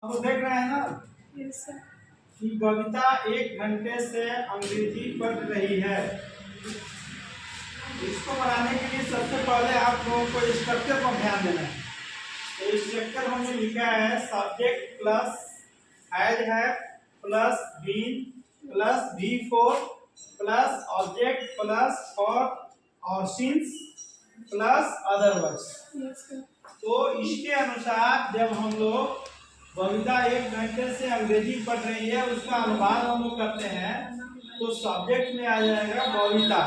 आपको देख रहे हैं ना यस सर। कि बबीता 1 घंटे से अंग्रेजी पढ़ रही है। इसको बनाने के लिए सबसे पहले आप लोगों को स्ट्रक्चर पर ध्यान देना है। तो स्ट्रक्चर हमने लिखा है subject plus has have plus been plus V4 plus object plus for or since plus other words. Yes sir. तो इसके अनुसार जब हम लोग बबीता 1 घंटे से अंग्रेजी पढ़ रही है उसका अनुवाद हम लोग करते हैं तो सब्जेक्ट में आ जाएगा बबीता।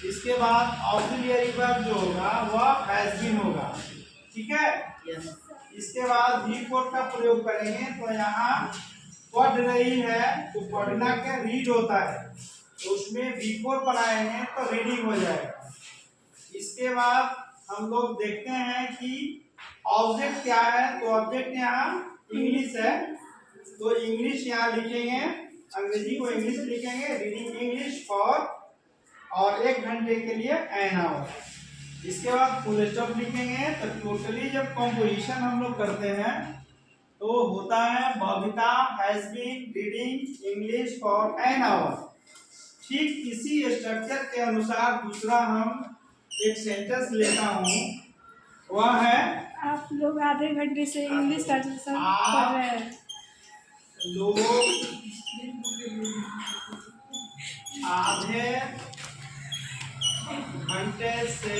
इसके बाद ऑक्सिलियरी वर्ब जो होगा वह हैज बीन होगा, ठीक है। इसके बाद V4 का प्रयोग करेंगे तो यहाँ पढ़ रही है तो पढ़ना क्या रीड होता है तो उसमें V4 बनाएंगे तो रीडिंग हो जाएगा। इसके बाद हम लोग देखते हैं कि ऑब्जेक्ट क्या है तो ऑब्जेक्ट यहाँ इंग्लिश है तो इंग्लिश यहाँ लिखेंगे, अंग्रेजी को इंग्लिश लिखेंगे, रीडिंग इंग्लिश फॉर और 1 घंटे के लिए एन आवर। इसके बाद फुल स्टॉप लिखेंगे तो टोटली जब कंपोजिशन हम लोग करते हैं तो होता है Babita has been reading English for an hour. ठीक इसी स्ट्रक्चर के अनुसार दूसरा हम एक सेंटेंस लेता हूँ, वह है आप लोग आधे घंटे से इंग्लिश ट्रांसलेशन पढ़ रहे हैं। लोग आधे घंटे से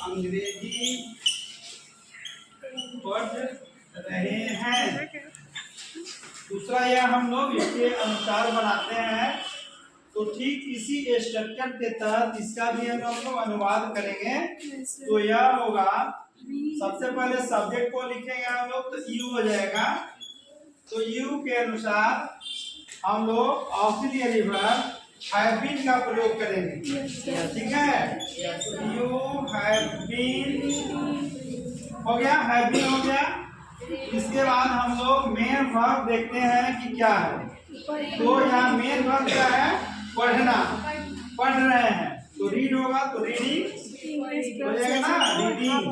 अंग्रेजी पढ़ रहे हैं। दूसरा यह हम लोग इसके अनुसार बनाते हैं तो ठीक इसी स्ट्रक्चर के तहत इसका भी हम लोग अनुवाद करेंगे। तो यह होगा सबसे पहले सब्जेक्ट को लिखेंगे हम लोग तो यू हो जाएगा। तो यू के अनुसार हम लोग ऑक्सिलियरी वर्ब हैव बीन का प्रयोग करेंगे, ठीक है। यू हैव बीन हो गया, हैव बीन हो गया। इसके बाद हम लोग मेन वर्ब देखते हैं कि क्या है तो यहाँ मेन वर्ब क्या है पढ़ना, पढ़ रहे हैं तो रीड होगा तो रीडिंग हो जाएगा ना, reading.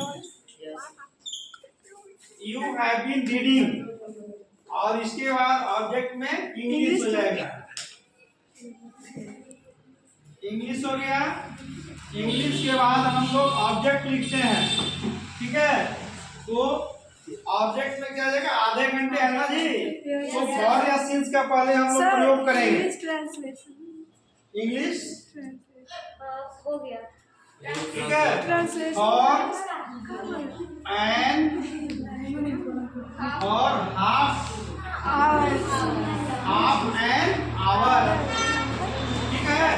You have been reading और इसके बाद ऑब्जेक्ट में इंग्लिश हो जाएगा, इंग्लिश हो गया। इंग्लिश के बाद हम लोग ऑब्जेक्ट लिखते हैं, ठीक है। तो ऑब्जेक्ट में क्या हो जाएगा आधे घंटे है ना जी, तो फॉर या सिंस का पहले हम लोग प्रयोग करेंगे। इंग्लिश हो गया, ठीक है। फॉर एंड और हाफ एन आवर, ठीक है।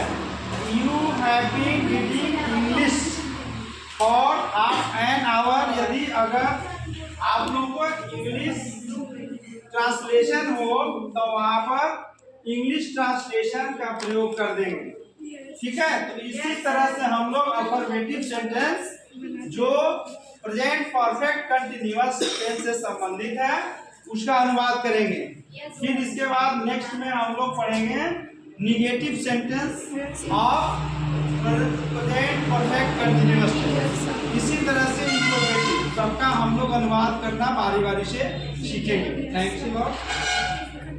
You have been reading English for half an hour. यदि अगर आप लोगों को इंग्लिश ट्रांसलेशन हो तो वहां पर इंग्लिश ट्रांसलेशन का प्रयोग कर देंगे, ठीक है। तो इसी तरह से हम लोग अफर्मेटिव सेंटेंस जो प्रेजेंट परफेक्ट कंटिन्यूअस टेंस से संबंधित है उसका अनुवाद करेंगे। फिर इसके बाद नेक्स्ट में हम लोग पढ़ेंगे negative sentence of present perfect continuous tense. इसी तरह से इंट्रोगेटिव सबका हम लोग अनुवाद करना बारी बारी से सीखेंगे। Thanks lot.